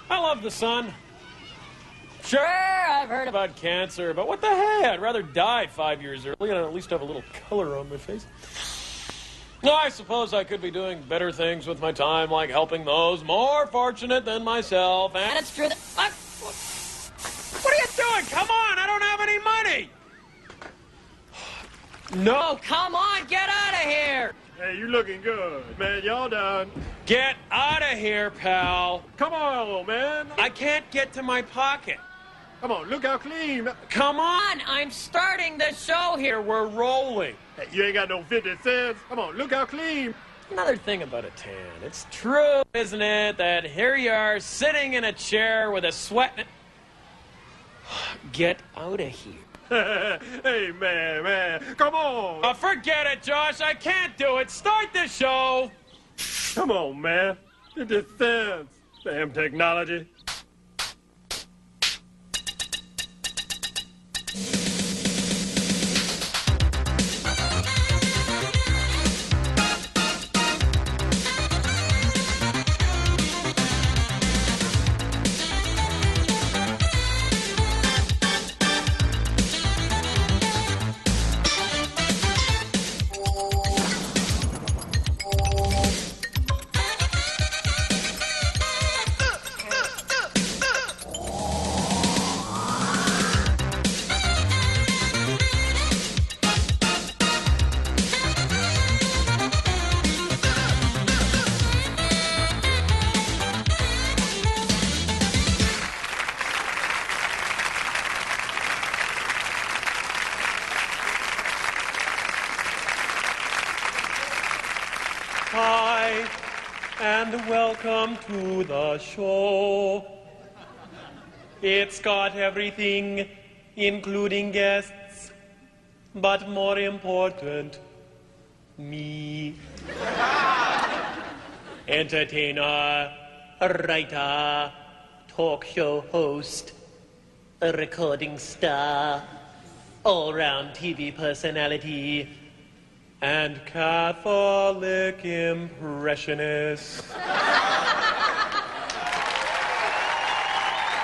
I love the sun. Sure, I've heard about cancer, but what the hey? I'd rather die 5 years early and at least have a little color on my face. No, I suppose I could be doing better things with my time, like helping those more fortunate than myself. And it's true that... What are you doing? Come on, I don't have any money. No, come on, get out of here. Hey, you looking good. Man, y'all done. Get out of here, pal. Come on, man. I can't get to my pocket. Come on, look how clean. Come on, I'm starting the show here. We're rolling. Hey, you ain't got no 50 cents. Come on, look how clean. Another thing about a tan. It's true, isn't it, that here you are sitting in a chair with a sweat... Get out of here. Hey, man, come on. Oh, forget it, Josh. I can't do it. Start the show. Come on, man. 50 cents. Damn technology. Hi, and welcome to the show. It's got everything, including guests, but more important, me. Entertainer, writer, talk show host, a recording star, all-round TV personality, and Catholic impressionist.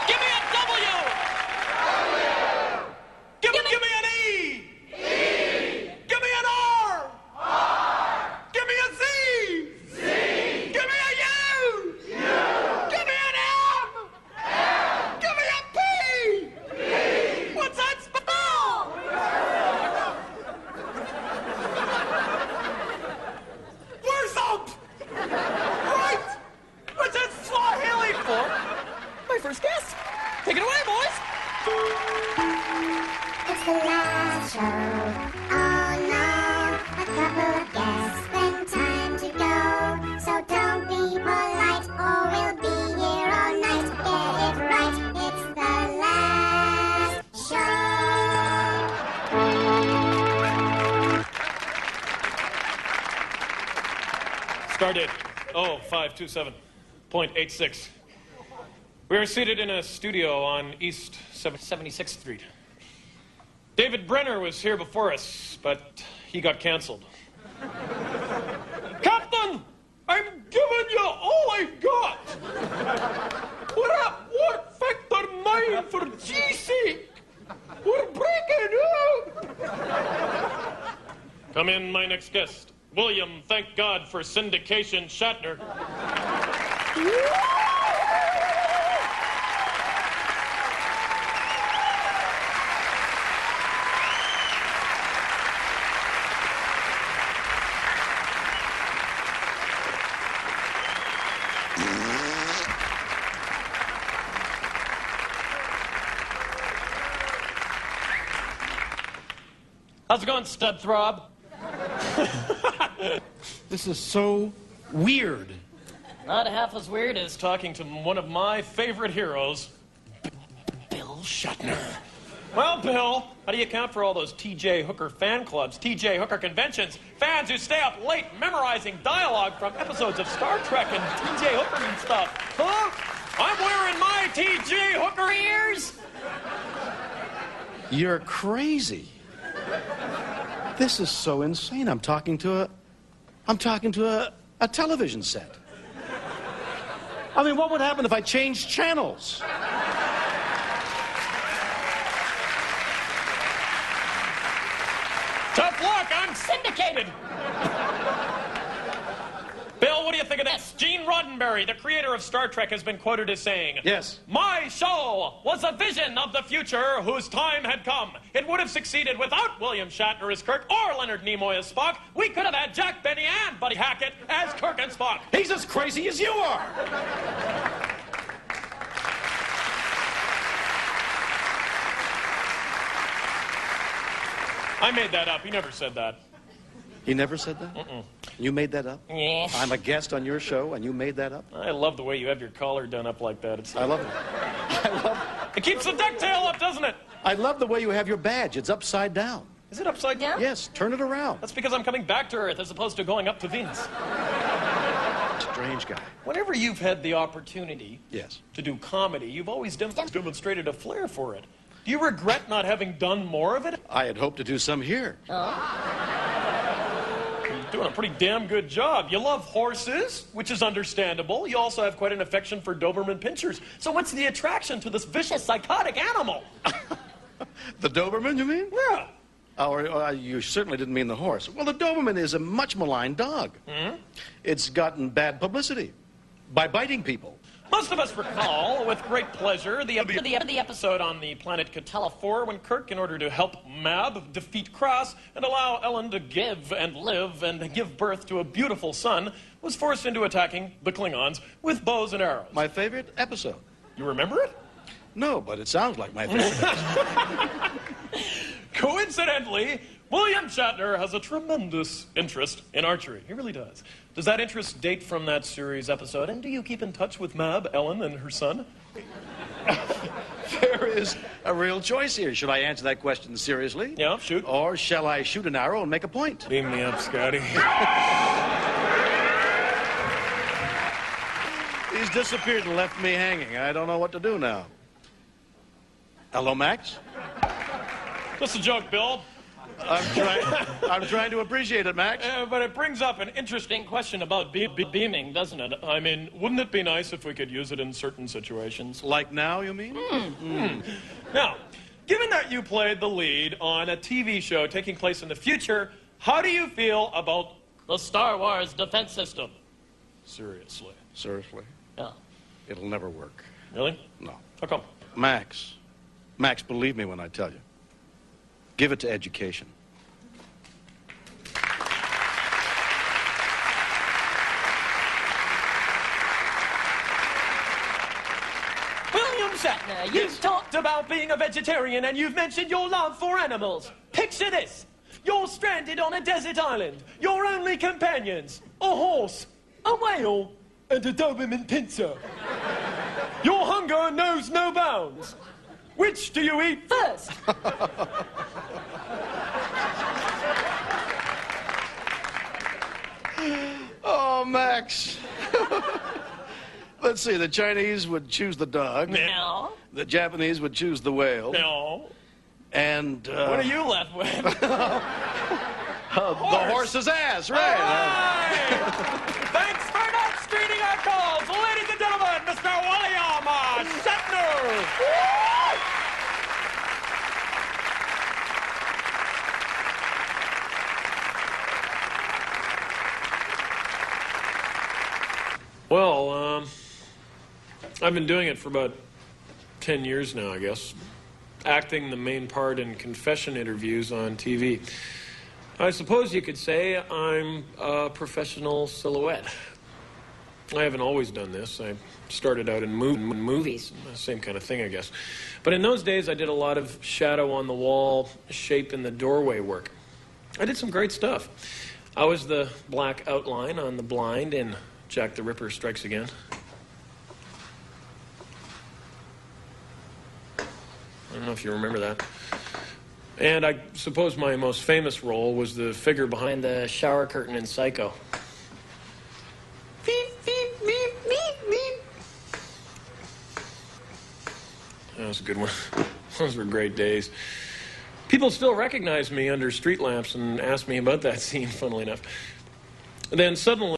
Give me a W! Give me an E! Give me an R! Give me a Z! Give me a U! Give me an M! Give me a P! What's that spell? First guest. Take it away, boys. It's the last show. Oh no, a couple of guests, then time to go. So don't be polite or we'll be here all night. Get it right, it's the last show. Started 0527.86. We are seated in a studio on East 76th Street. David Brenner was here before us, but he got canceled. Captain! I'm giving you all I've got! We're at work factor 9 for G's sake! We're breaking up! Come in, my next guest. William, thank God for syndication, Shatner. How's it going, stud throb? This is so weird. Not half as weird as talking to one of my favorite heroes, Bill Shatner. Well, Bill, how do you account for all those T.J. Hooker fan clubs, T.J. Hooker conventions, fans who stay up late memorizing dialogue from episodes of Star Trek and T.J. Hooker and stuff? Huh? I'm wearing my T.J. Hooker ears! You're crazy. This is so insane. I'm talking to a television set. I mean, what would happen if I changed channels? Tough luck, I'm syndicated. Bill, what do you think of this? Gene Roddenberry, the creator of Star Trek, has been quoted as saying, Yes. "My show was a vision of the future whose time had come. It would have succeeded without William Shatner as Kirk or Leonard Nimoy as Spock. We could have had Jack Benny and Buddy Hackett as Kirk and Spock." He's as crazy as you are. I made that up. He never said that. He never said that? You made that up? Yes. I'm a guest on your show, and you made that up? I love the way you have your collar done up like that. I love it. It keeps the ducktail up, doesn't it? I love the way you have your badge. It's upside down. Is it upside down? Yes, turn it around. That's because I'm coming back to Earth as opposed to going up to Venus. Strange guy. Whenever you've had the opportunity Yes. to do comedy, you've always demonstrated a flair for it. Do you regret not having done more of it? I had hoped to do some here. You're doing a pretty damn good job. You love horses, which is understandable. You also have quite an affection for Doberman pinschers. So what's the attraction to this vicious, psychotic animal? The Doberman, you mean? Yeah. Or you certainly didn't mean the horse. Well, the Doberman is a much maligned dog. It's gotten bad publicity by biting people. Most of us recall, with great pleasure, the episode on the planet Catella 4 when Kirk, in order to help Mab defeat Cross and allow Ellen to give and live and give birth to a beautiful son, was forced into attacking the Klingons with bows and arrows. My favorite episode. You remember it? No, but it sounds like my favorite episode. Coincidentally, William Shatner has a tremendous interest in archery. He really does. Does that interest date from that series episode? And do you keep in touch with Mab, Ellen, and her son? There is a real choice here. Should I answer that question seriously? Yeah, shoot. Or shall I shoot an arrow and make a point? Beam me up, Scotty. He's disappeared and left me hanging. I don't know what to do now. Hello, Max? Just a joke, Bill. I'm trying to appreciate it, Max. But it brings up an interesting question about beaming, doesn't it? I mean, wouldn't it be nice if we could use it in certain situations? Like now, you mean? Now, given that you played the lead on a TV show taking place in the future, how do you feel about the Star Wars defense system? Seriously. Seriously? Yeah. It'll never work. Really? No. How come? Max, believe me when I tell you. Give it to education. William Shatner, you've talked about being a vegetarian and you've mentioned your love for animals. Picture this. You're stranded on a desert island. Your only companions, a horse, a whale, and a Doberman pincer. Your hunger knows no bounds. Which do you eat first? Oh, Max. Let's see, the Chinese would choose the dog. No. The Japanese would choose the whale. No. And, What are you left with? the horse's ass, right. Thanks for not screening our calls. Ladies and gentlemen, Mr. William Shatner. Well, I've been doing it for about 10 years now, I guess. Acting the main part in confession interviews on TV. I suppose you could say I'm a professional silhouette. I haven't always done this. I started out in movies, same kind of thing, I guess. But in those days, I did a lot of shadow on the wall, shape in the doorway work. I did some great stuff. I was the black outline on the blind in Jack the Ripper Strikes Again. I don't know if you remember that. And I suppose my most famous role was the figure behind the shower curtain in Psycho. Beep, beep, beep, beep, beep. That was a good one. Those were great days. People still recognize me under street lamps and ask me about that scene, funnily enough. And then suddenly...